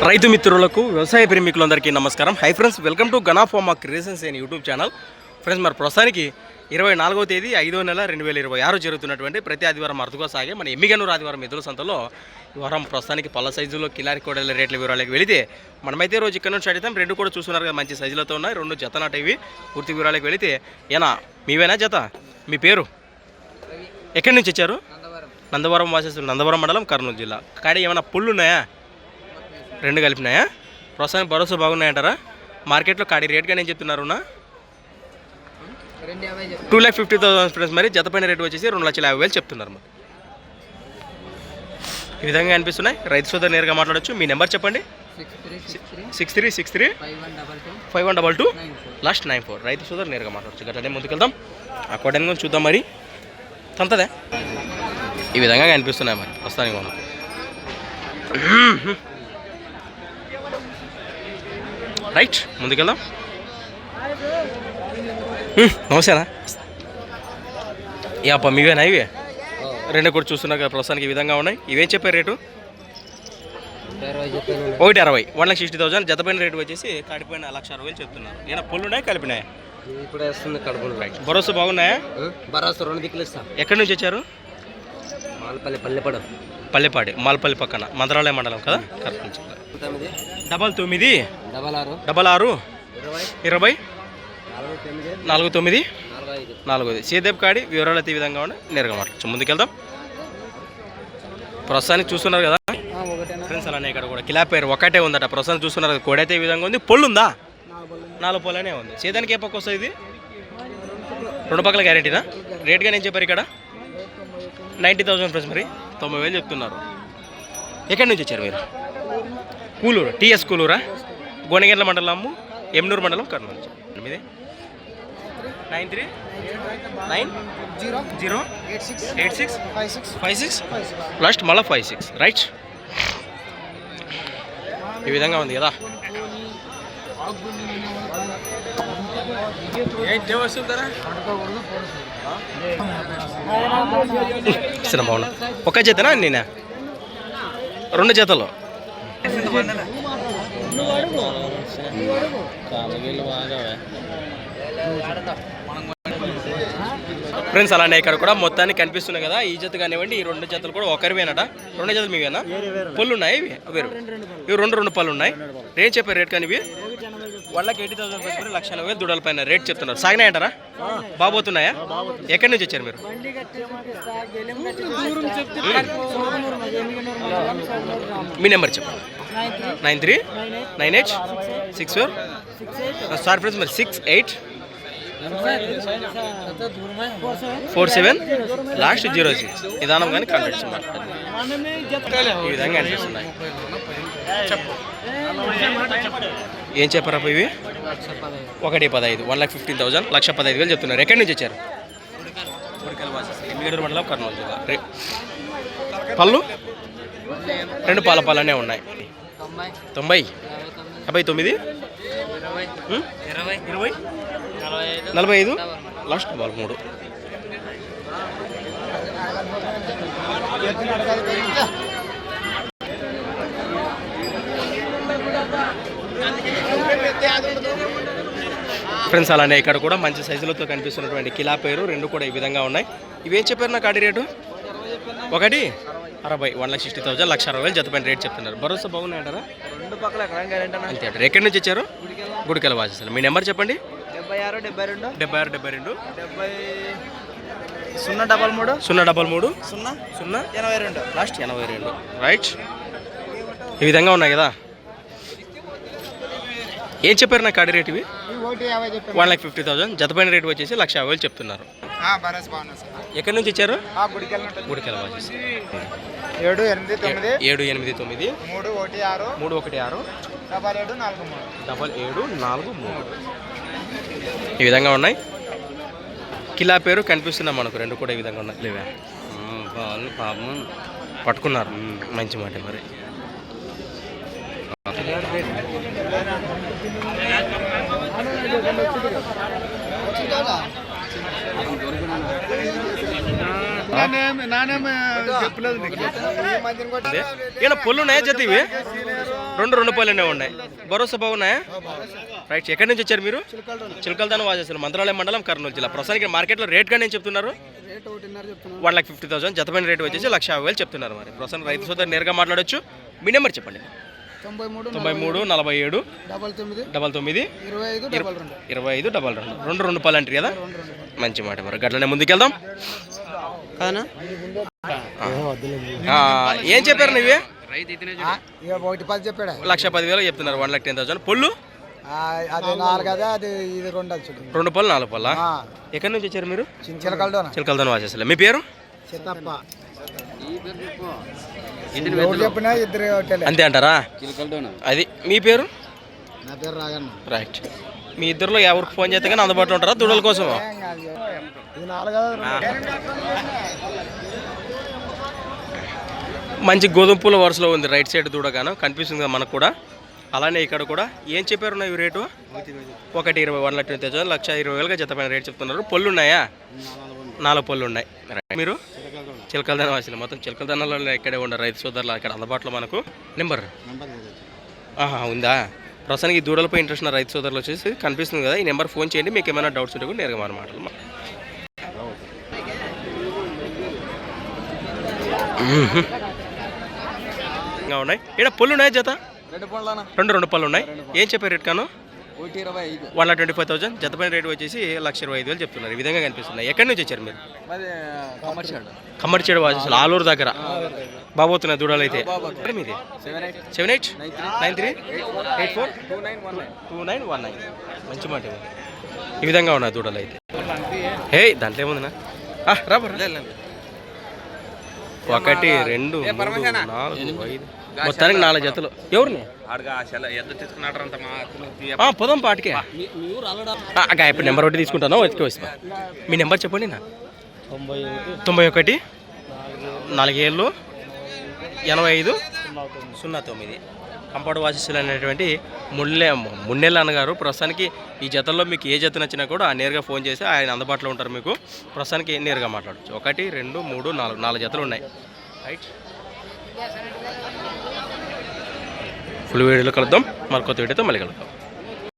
రైతు మిత్రులకు వ్యవసాయ ప్రేమికులందరికీ నమస్కారం. Hi friends, welcome to Gana pharma creations and YouTube channel. Friends, మరి ప్రస్తుతానికి 24వ తేదీ 5వ నెల 2026 జరుగుతున్నటువంటి ప్రతి ఆదివారం అరుదుగా సాగే మన ఎమ్మిగనూరు ఆదివారం ఎద్దుల సంతలో ఈ వారం ప్రస్తుతానికి పళ్ళ సైజులో కిలారి కోడల రేట్ల వివరాలకు వెళితే మనమైతే రోజు ఇక్కడ నుంచి అడిగితే రెండు కూడా చూస్తున్నారు కదా, మంచి సైజులతో ఉన్నాయి. రెండు జతనాట ఇవి. పూర్తి వివరాలకు వెళితే ఏనా మీవేనా జత? మీ పేరు? ఎక్కడి నుంచి వచ్చారు? నందవరం వాసేస్తున్నారు. నందవరం మండలం, కర్నూలు జిల్లా. కాడి ఏమైనా పుళ్ళు ఉన్నాయా? రెండు కలిపినాయా? ప్రస్తుతానికి భరోసా బాగున్నాయంటారా? మార్కెట్లో కాడి రేట్గా నేను చెప్తున్నారు 2,50,000 ఫ్రెండ్స్. మరి జతపైన రేటు వచ్చేసి 2,50,000 చెప్తున్నారు. మరి ఈ విధంగా అనిపిస్తున్నాయి. రైతు సోదరు నేరుగా మాట్లాడచ్చు. మీ నెంబర్ చెప్పండి. 63635122 లాస్ట్ 94. రైతు సోదరు నేరుగా మాట్లాడచ్చు. గట్లనే ముందుకెళ్దాం. ఆ కొట్టని కూడా చూద్దాం. మరి తంతదే ఈ విధంగా కనిపిస్తున్నాయి. మరి ప్రస్తుతానికి మనం రైట్ ముందుకెళ్దాం. నమస్తేనా? అప్ప మీవేనా ఇవి? రెండు కూడా చూస్తున్నా కదా ప్రస్తుతానికి ఈ విధంగా ఉన్నాయి. ఇవేం చెప్పారు రేటు? 1,60,000 1,60,000. జతపైన రేటు వచ్చేసి కాడిపోయిన 1,60,000 చెప్తున్నారు. ఏమైనా పుల్లు ఉన్నాయి కలిపినాయా? ఇప్పుడు వేస్తుంది కడుపులు. భరోసా బాగున్నాయా? భరోసా 2 దిక్కులు ఇస్తాం. ఎక్కడి నుంచి వచ్చారు? పల్లెపాడి మాల్పల్లి పక్కన మంత్రాలయ మండలం కదా, కరెక్ట్ నుంచి. 9966204945 సేదేప్ కాడి వివరాలు అయితే ఈ విధంగా ఉన్నాయి. నేరుగా మాట్లాడచ్చు. ముందుకెళ్దాం. ప్రస్తుతానికి చూస్తున్నారు కదా ఫ్రెండ్స్, అలానే ఇక్కడ కూడా కిలా పేరు ఒకటే ఉందట. ప్రస్తుతానికి చూస్తున్నారు కదా, కోడైతే ఈ విధంగా ఉంది. పొల్లు ఉందా? 4 పొలనే ఉంది. సేదానికి ఏ పక్క వస్తుంది ఇది? 2 పక్కల గ్యారెంటీనా? రేట్గా నేను చెప్పారు ఇక్కడ 90,000 ఫ్రెండ్స్. మరి 90,000 చెప్తున్నారు. ఎక్కడి నుంచి వచ్చారు మీరు? కూలూరు, టీఎస్ కూలూరా? గోనెగండ్ల మండలము, ఎమ్నూరు మండలం, కర్నూలు. మీది 93908656 లాస్ట్ మళ్ళీ 56 రైట్. ఈ విధంగా ఉంది కదా. బాగున్నా. ఒక జతనా నేనా? 2 జతలు. ఫ్రెండ్స్, అలానే ఇక్కడ కూడా మొత్తానికి కనిపిస్తున్నాయి కదా. ఈ జత కానివ్వండి, ఈ 2 జతలు కూడా ఒకరివేనట. 2 జతలు మీవేనా? పళ్ళు ఉన్నాయి ఇవి? వేరు ఇవి 2 పళ్ళు ఉన్నాయి. రేట్ చెప్పారు రేట్ కానీ ఇవి 1,80,000 1,60,000 దూడల పైన రేట్ చెప్తున్నారు. సాగినాయంటారా? బాబోతున్నాయా? ఎక్కడి నుంచి వచ్చారు మీరు? మీ నెంబర్ చెప్పండి. 939864 సారీ ఫ్రెండ్స్, మరి 6847 లాస్ట్ 06 విధానం కానీ కాంటాక్ట్స్ మాట్లాడాలి. ఈ విధంగా అనిపిస్తున్నాయి. ఏం చెప్పారా ఇవి? 1,15,000 1,15,000 1,15,000 చెప్తున్నారు. ఎక్కడి నుంచి వచ్చారు? ఎమ్మిగనూరు మండలం, కర్నూలు జిల్లా. పళ్ళు 2 పాలనే ఉన్నాయి. 90 59 20 45 లాస్ట్ 3. ఫ్రెండ్స్, అలానే ఇక్కడ కూడా మంచి సైజులతో కనిపిస్తున్నటువంటి కిలా పేరు 2 కూడా ఈ విధంగా ఉన్నాయి. ఇవేం చెప్పారు నా కాడి రేటు? 1,60,000 1,60,000 1,60,000 జతపైన రేట్ చెప్తున్నారు. భరోసా బాగున్నాయంటారా? 2 పక్కల అంతే అంటారు. ఎక్కడి నుంచి వచ్చారు? గుడికల వాసేస్తారు. మీ నెంబర్ చెప్పండి. 76 72 033 82 లాస్ట్ 82 రైట్. ఈ విధంగా ఉన్నాయి కదా. ఏం చెప్పారు నా కాడి రేట్? ఇవి 1,50,000 జతపైన రేటు వచ్చేసి 1,50,000 చెప్తున్నారు. ఎక్కడి నుంచి ఇచ్చారు? గుడికల వాసేస్తారు. 789 316 7743 ఈ విధంగా ఉన్నాయి. కిలా పేరు కనిపిస్తున్నాం మనకు. 2 కూడా ఈ విధంగా ఉన్నాయి. లేవా పాపం పట్టుకున్నారు. మంచి మాట. మరి ఏమైనా పొల్లు ఉన్నాయా జత? ఇవి రెండు పళ్ళనే ఉన్నాయి. భరోసా బాగున్నాయా? రైట్. ఎక్కడి నుంచి వచ్చారు మీరు? చిలకలదాన వాజేశ్వరం, మంత్రాలయం మండలం, కర్నూలు జిల్లా. ప్రస్తుతానికి మార్కెట్లో రేట్ కానీ ఏం చెప్తున్నారు? 1,50,000. జతమైన రేట్ వచ్చేసి 1,50,000 చెప్తున్నారు. మరి ప్రస్తుతం రైతు సోదరు నేరుగా మాట్లాడొచ్చు. మీ నెంబర్ చెప్పండి. 93 47 99 25 22. 2 పళ్ళు అంటారు కదా? మంచి మాట. మరి గట్లనే ముందుకెళ్దాం. ఏం చెప్పారు నువ్వే? 1,10,000 చెప్పాడు. 1,10,000 చెప్తున్నారు. 1,10,000. పొల్లు 2 పళ్ళు 4 పళ్ళ. ఎక్కడి నుంచి వచ్చారు మీరు? చిలకలదాన వాసేసలే. మీ పేరు? అంతే అంటారా? అది మీ పేరు? రైట్. మీ ఇద్దరులో ఎవరికి ఫోన్ చేస్తే కానీ అందుబాటులో ఉంటారా దూడల కోసం? మంచి గోధుమ పూల వరుసలో ఉంది రైట్ సైడ్ దూడగాను కనిపిస్తుంది కదా మనకు కూడా. అలానే ఇక్కడ కూడా ఏం చెప్పారు ఇవి రేటు? 1,20,000. 1,20,000 జతపైన రేట్ చెప్తున్నారు. పళ్ళు ఉన్నాయా? 4 పళ్ళు ఉన్నాయి. మీరు చిలకలదాన వాసులు, మొత్తం చిలకలదానాలో ఇక్కడే ఉండరు రైతు సోదరులు. ఇక్కడ అందుబాటులో మనకు నెంబర్ ఉందా? ప్రస్తుతానికి ఈ దూడలపై ఇంట్రెస్ట్ ఉన్న రైతు సోదరులు వచ్చేసి కనిపిస్తుంది కదా, ఈ నెంబర్ ఫోన్ చేయండి. మీకు ఏమైనా డౌట్స్ ఉంటే కూడా నేరుగా మన మాటలు ఇంకా ఉన్నాయి. ఇక్కడ పళ్ళు ఉన్నాయి జత? 2 పళ్ళు ఉన్నాయి. ఏం చెప్పారు రేట్ కాను? 1,25,000. జతపైన రేటు వచ్చేసి 1,25,000 చెప్తున్నారు. ఈ విధంగా కనిపిస్తున్నాయి. ఎక్కడి నుంచి వచ్చారు మీరు? కమ్మర్చేడు వాసేసి ఆలూరు దగ్గర. బాబోతున్నాయి దూడలు అయితే. మీది 7893842919. మంచి మాట. ఈ విధంగా ఉన్నాయి దూడలు అయితే. హే దాంట్లో ఏముందినా? రా 1 2 3 4 5 మొత్తానికి 4 జతలు. ఎవరిని పొదం పాటికే ఇప్పుడు నెంబర్ ఒకటి తీసుకుంటాను. వచ్చి మీ నెంబర్ చెప్పండి. 91 47 85 09. కంపౌండ్ వాసిస్తులు అనేటువంటి మున్నెళ్ళ అన్నగారు. ప్రస్తుతానికి ఈ జతల్లో మీకు ఏ జత నచ్చినా కూడా నేరుగా ఫోన్ చేసి ఆయన అందుబాటులో ఉంటారు. మీకు ప్రస్తుతానికి నేరుగా మాట్లాడచ్చు. 1 2 3 4 జతలు ఉన్నాయి. రైట్. ఫుల్ వీడియోలో కలుద్దాం. మరి కొత్త వీడియోతో మళ్ళీ కలుద్దాం.